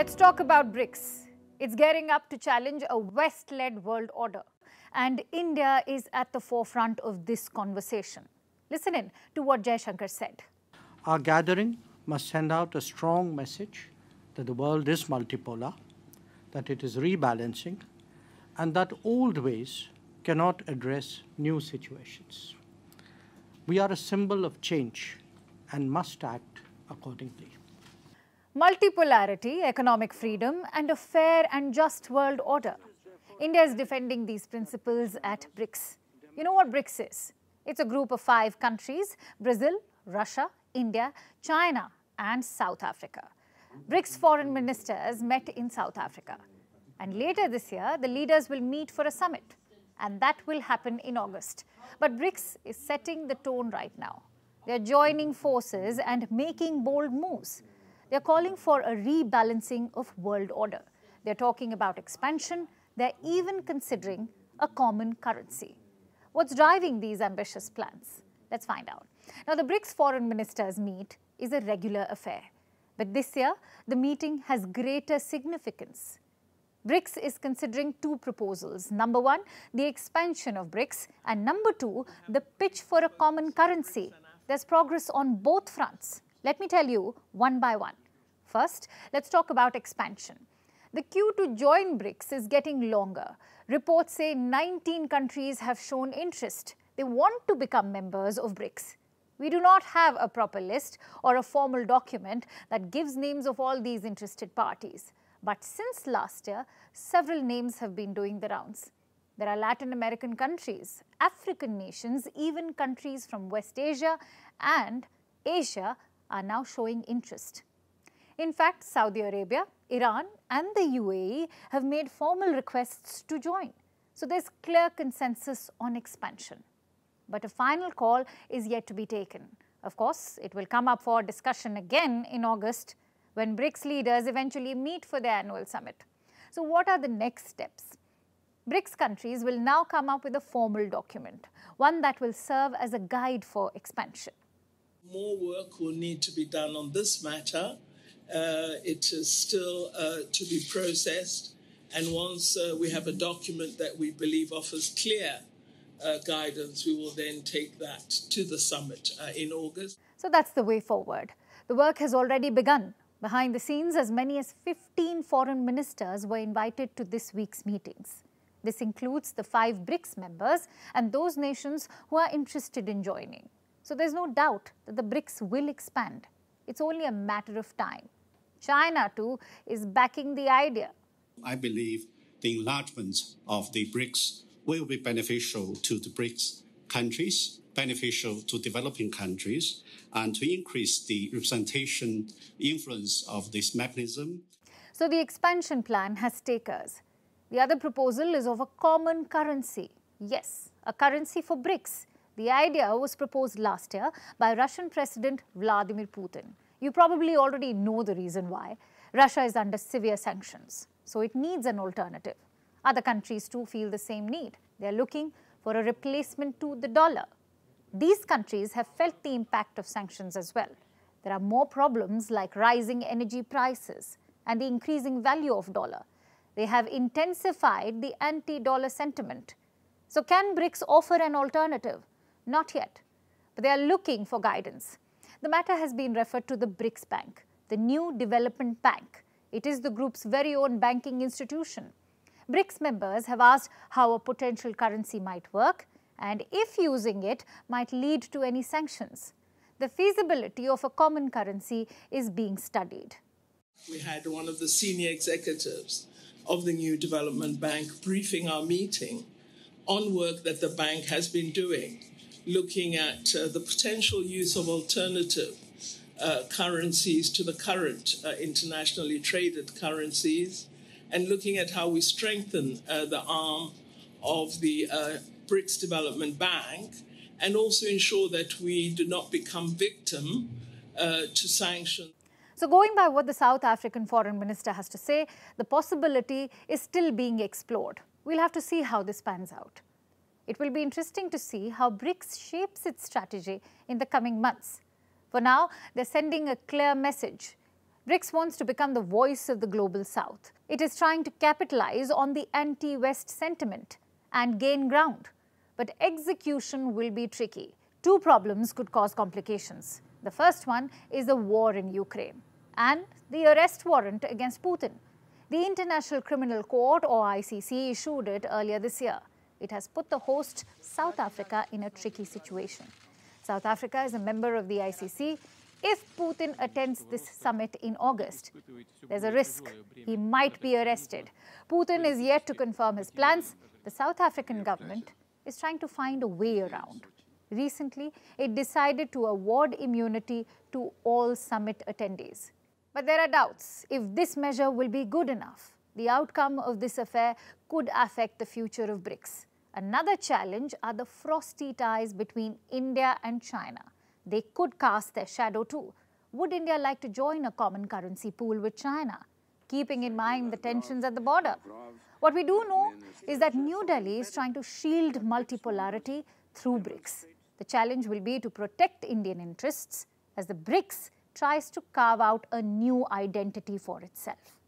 Let's talk about BRICS. It's gearing up to challenge a West-led world order. And India is at the forefront of this conversation. Listen in to what Jaishankar said. Our gathering must send out a strong message that the world is multipolar, that it is rebalancing, and that old ways cannot address new situations. We are a symbol of change and must act accordingly. Multipolarity, economic freedom, and a fair and just world order. India is defending these principles at BRICS. You know what BRICS is? It's a group of 5 countries: Brazil, Russia, India, China, and South Africa. BRICS foreign ministers met in South Africa. And later this year, the leaders will meet for a summit. And that will happen in August. But BRICS is setting the tone right now. They're joining forces and making bold moves. They're calling for a rebalancing of world order. They're talking about expansion. They're even considering a common currency. What's driving these ambitious plans? Let's find out. Now, the BRICS foreign ministers meet is a regular affair. But this year, the meeting has greater significance. BRICS is considering 2 proposals. Number 1, the expansion of BRICS, and number 2, the pitch for a common currency. There's progress on both fronts. Let me tell you one by one. First, let's talk about expansion. The queue to join BRICS is getting longer. Reports say 19 countries have shown interest. They want to become members of BRICS. We do not have a proper list or a formal document that gives names of all these interested parties. But since last year, several names have been doing the rounds. There are Latin American countries, African nations, even countries from West Asia and Asia are now showing interest. In fact, Saudi Arabia, Iran, and the UAE have made formal requests to join. So there's clear consensus on expansion. But a final call is yet to be taken. Of course, it will come up for discussion again in August when BRICS leaders eventually meet for their annual summit. So what are the next steps? BRICS countries will now come up with a formal document, one that will serve as a guide for expansion. More work will need to be done on this matter. It is still to be processed, and once we have a document that we believe offers clear guidance, we will then take that to the summit in August. So that's the way forward. The work has already begun. Behind the scenes, as many as 15 foreign ministers were invited to this week's meetings. This includes the 5 BRICS members and those nations who are interested in joining. So there's no doubt that the BRICS will expand. It's only a matter of time. China, too, is backing the idea. I believe the enlargement of the BRICS will be beneficial to the BRICS countries, beneficial to developing countries, and to increase the representation influence of this mechanism. So the expansion plan has stakers. The other proposal is of a common currency. Yes, a currency for BRICS. The idea was proposed last year by Russian President Vladimir Putin. You probably already know the reason why. Russia is under severe sanctions, so it needs an alternative. Other countries too feel the same need. They are looking for a replacement to the dollar. These countries have felt the impact of sanctions as well. There are more problems like rising energy prices and the increasing value of dollar. They have intensified the anti-dollar sentiment. So can BRICS offer an alternative? Not yet, but they are looking for guidance. The matter has been referred to the BRICS Bank, the new development bank. It is the group's very own banking institution. BRICS members have asked how a potential currency might work and if using it might lead to any sanctions. The feasibility of a common currency is being studied. We had one of the senior executives of the new development bank briefing our meeting on work that the bank has been doing, looking at the potential use of alternative currencies to the current internationally traded currencies, and looking at how we strengthen the arm of the BRICS Development Bank, and also ensure that we do not become victim to sanctions. So going by what the South African foreign minister has to say, the possibility is still being explored. We'll have to see how this pans out. It will be interesting to see how BRICS shapes its strategy in the coming months. For now, they're sending a clear message. BRICS wants to become the voice of the global south. It is trying to capitalize on the anti-West sentiment and gain ground. But execution will be tricky. Two problems could cause complications. The first one is the war in Ukraine and the arrest warrant against Putin. The International Criminal Court, or ICC, issued it earlier this year. It has put the host, South Africa, in a tricky situation. South Africa is a member of the ICC. If Putin attends this summit in August, there's a risk he might be arrested. Putin is yet to confirm his plans. The South African government is trying to find a way around. Recently, it decided to award immunity to all summit attendees. But there are doubts if this measure will be good enough. The outcome of this affair could affect the future of BRICS. Another challenge are the frosty ties between India and China. They could cast their shadow too. Would India like to join a common currency pool with China, keeping in mind the tensions at the border? What we do know is that New Delhi is trying to shield multipolarity through BRICS. The challenge will be to protect Indian interests as the BRICS tries to carve out a new identity for itself.